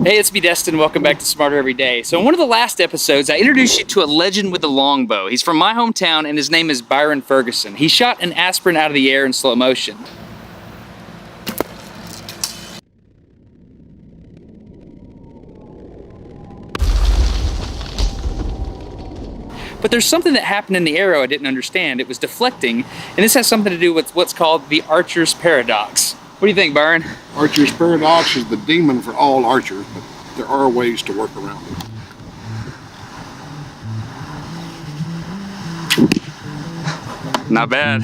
Hey, it's me, Destin. Welcome back to Smarter Every Day. So in one of the last episodes, I introduced you to a legend with a longbow. He's from my hometown, and his name is Byron Ferguson. He shot an aspirin out of the air in slow motion. But there's something that happened in the arrow I didn't understand. It was deflecting, and this has something to do with what's called the archer's paradox. What do you think, Byron? Archer's paradox is the demon for all archers, but there are ways to work around it. Not bad.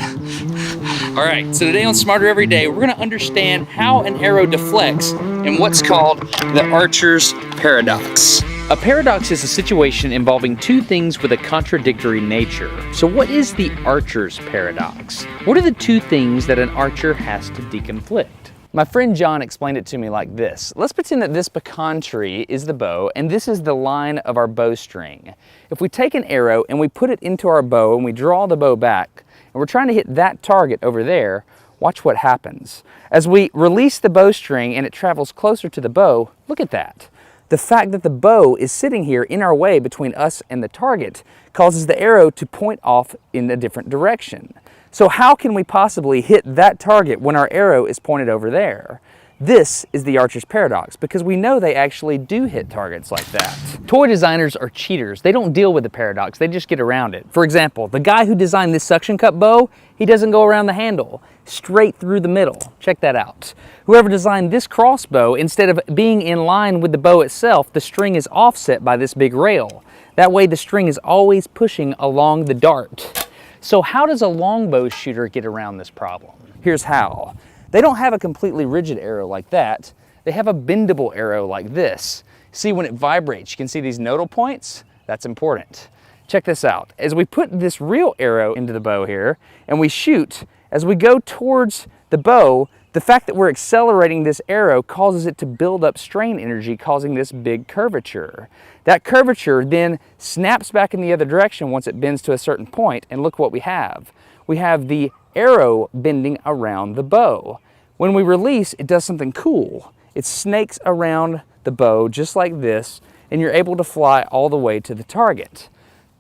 All right, so today on Smarter Every Day, we're gonna understand how an arrow deflects and what's called the archer's paradox. A paradox is a situation involving two things with a contradictory nature. So what is the archer's paradox? What are the two things that an archer has to deconflict? My friend John explained it to me like this. Let's pretend that this pecan tree is the bow and this is the line of our bowstring. If we take an arrow and we put it into our bow and we draw the bow back and we're trying to hit that target over there, watch what happens. As we release the bowstring and it travels closer to the bow, look at that. The fact that the bow is sitting here in our way between us and the target causes the arrow to point off in a different direction. So how can we possibly hit that target when our arrow is pointed over there? This is the archer's paradox because we know they actually do hit targets like that. Toy designers are cheaters. They don't deal with the paradox, they just get around it. For example, the guy who designed this suction cup bow, he doesn't go around the handle, straight through the middle. Check that out. Whoever designed this crossbow, instead of being in line with the bow itself, the string is offset by this big rail. That way the string is always pushing along the dart. So how does a longbow shooter get around this problem? Here's how. They don't have a completely rigid arrow like that. They have a bendable arrow like this. See, when it vibrates, you can see these nodal points? That's important. Check this out. As we put this real arrow into the bow here and we shoot, as we go towards the bow, the fact that we're accelerating this arrow causes it to build up strain energy, causing this big curvature. That curvature then snaps back in the other direction once it bends to a certain point, and look what we have. We have the arrow bending around the bow. When we release, it does something cool. It snakes around the bow just like this, and you're able to fly all the way to the target.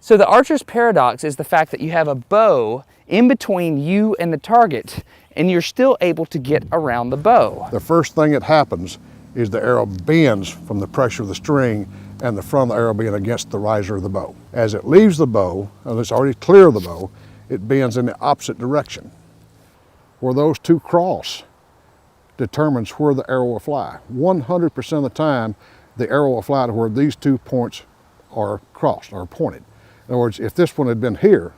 So the archer's paradox is the fact that you have a bow in between you and the target, and you're still able to get around the bow. The first thing that happens is the arrow bends from the pressure of the string and the front of the arrow being against the riser of the bow. As it leaves the bow, and it's already clear of the bow, it bends in the opposite direction. Where those two cross determines where the arrow will fly. 100% of the time, the arrow will fly to where these 2 points are crossed, or pointed. In other words, if this one had been here,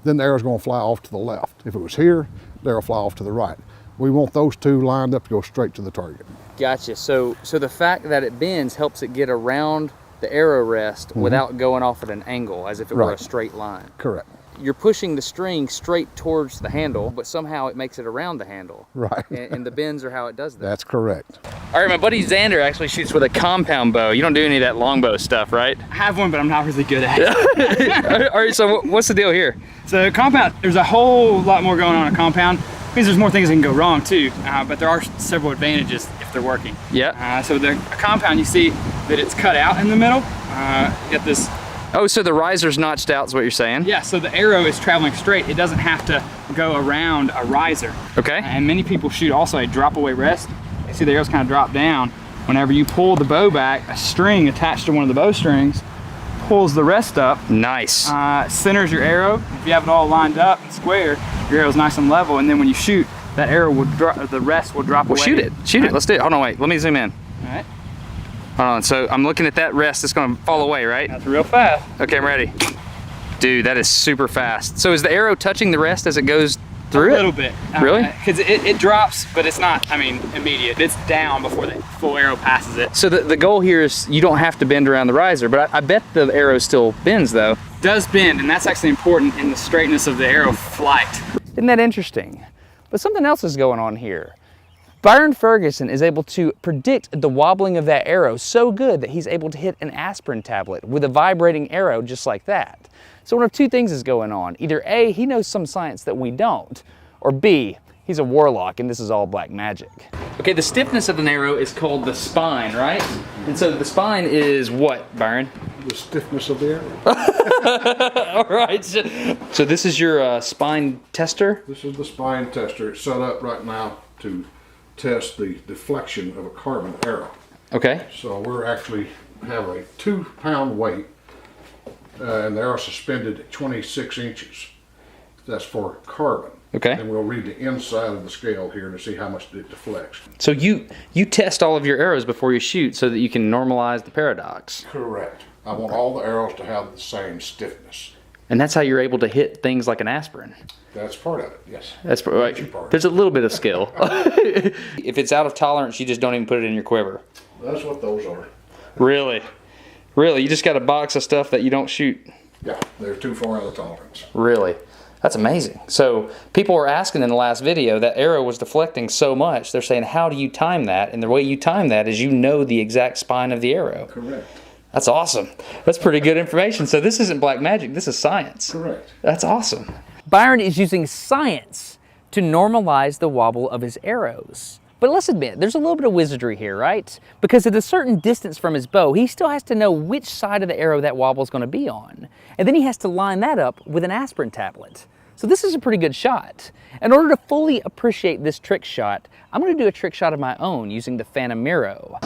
then the arrow's gonna fly off to the left. If it was here, the arrow will fly off to the right. We want those two lined up to go straight to the target. Gotcha. So the fact that it bends helps it get around the arrow rest without going off at an angle, as if it were a straight line. Correct. You're pushing the string straight towards the handle, but somehow it makes it around the handle. Right. And the bends are how it does that. That's correct. All right, my buddy Xander actually shoots with a compound bow. You don't do any of that longbow stuff, right? I have one, but I'm not really good at it. All right, so what's the deal here? So compound, there's a whole lot more going on in a compound. It means there's more things that can go wrong too, but there are several advantages if they're working. Yeah. So a compound, you see that it's cut out in the middle. You get this. Oh, so the riser's notched out is what you're saying? Yeah, so the arrow is traveling straight. It doesn't have to go around a riser. Okay. And many people shoot also a drop away rest. You see the arrows kind of drop down. Whenever you pull the bow back, a string attached to one of the bow strings pulls the rest up. Nice. Centers your arrow. If you have it all lined up and square, your arrow's nice and level, and then when you shoot, that arrow will drop, the rest will drop away. Well, shoot it. Shoot it. Let's do it. Hold on, wait. Let me zoom in. All right. Hold on. So I'm looking at that rest. It's going to fall away, right? That's real fast. Okay, I'm ready. Dude, that is super fast. So is the arrow touching the rest as it goes through it? A little bit. Really? Because it drops, but it's not, I mean, immediate. It's down before the full arrow passes it. So the goal here is you don't have to bend around the riser, but I bet the arrow still bends though. It does bend, and that's actually important in the straightness of the arrow flight. Isn't that interesting? But something else is going on here. Byron Ferguson is able to predict the wobbling of that arrow so good that he's able to hit an aspirin tablet with a vibrating arrow just like that. So one of two things is going on. Either A, he knows some science that we don't, or B, He's a warlock, and this is all black magic. Okay, the stiffness of an arrow is called the spine, right? And so the spine is what, Byron? The stiffness of the arrow. All right, so this is your spine tester? This is the spine tester. It's set up right now to test the deflection of a carbon arrow. Okay. So we're actually have a 2-pound weight, and the arrow suspended at 26 inches. That's for carbon. Okay. And we'll read the inside of the scale here to see how much it deflects. So you test all of your arrows before you shoot so that you can normalize the paradox. Correct. I want all the arrows to have the same stiffness. And that's how you're able to hit things like an aspirin. That's part of it, yes. That's right. There's a little bit of skill. If it's out of tolerance, you just don't even put it in your quiver. That's what those are. Really? Really? You just got a box of stuff that you don't shoot? Yeah, they're too far out of tolerance. Really? That's amazing. So people were asking in the last video, that arrow was deflecting so much. They're saying, how do you time that? And the way you time that is you know the exact spine of the arrow. Correct. That's awesome. That's pretty good information. So this isn't black magic, this is science. Correct. That's awesome. Byron is using science to normalize the wobble of his arrows. But let's admit, there's a little bit of wizardry here, right? Because at a certain distance from his bow, he still has to know which side of the arrow that wobble is going to be on. And then he has to line that up with an aspirin tablet. So this is a pretty good shot. In order to fully appreciate this trick shot, I'm going to do a trick shot of my own using the Phantom Miro.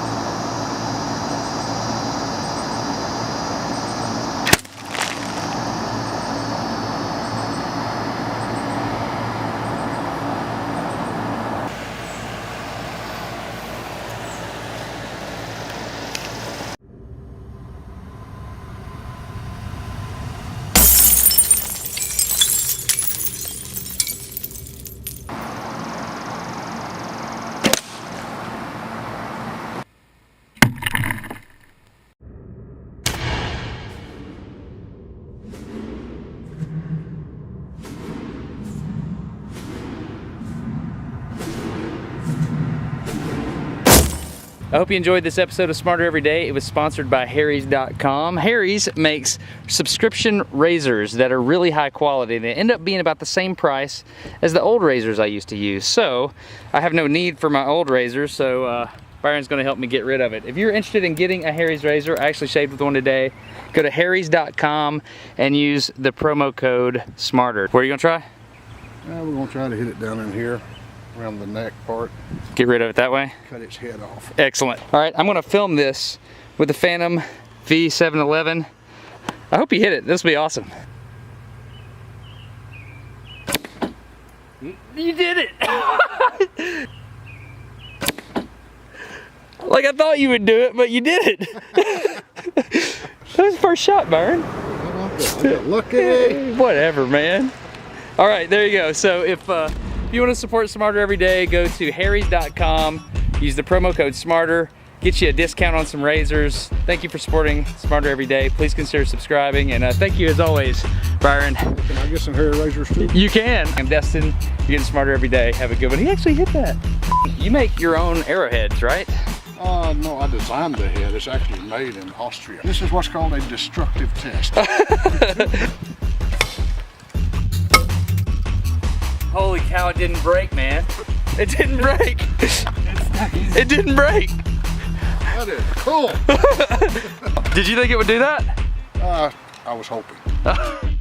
I hope you enjoyed this episode of Smarter Every Day. It was sponsored by Harry's.com. Harry's makes subscription razors that are really high quality. They end up being about the same price as the old razors I used to use. So I have no need for my old razors, so Byron's gonna help me get rid of it. If you're interested in getting a Harry's razor, I actually shaved with one today. Go to Harry's.com and use the promo code SMARTER. What are you gonna try? We're gonna try to hit it down in here, around the neck part. Get rid of it that way? Cut its head off. Excellent. All right, I'm gonna film this with the Phantom V711. I hope you hit it. This will be awesome. You did it! Like I thought you would do it, but you did it. That was the first shot, Byron. I got lucky. Whatever, man. All right, there you go. So if you want to support Smarter Every Day, go to Harry's.com, use the promo code SMARTER, get you a discount on some razors. Thank you for supporting Smarter Every Day. Please consider subscribing, and thank you as always, Byron. Can I get some hair razors too? You can. I'm Destin. You're getting Smarter Every Day. Have a good one. He actually hit that. You make your own arrowheads, right? No, I designed the head. It's actually made in Austria. This is what's called a destructive test. Holy cow, it didn't break, man. It didn't break. It didn't break. That is cool. Did you think it would do that? I was hoping.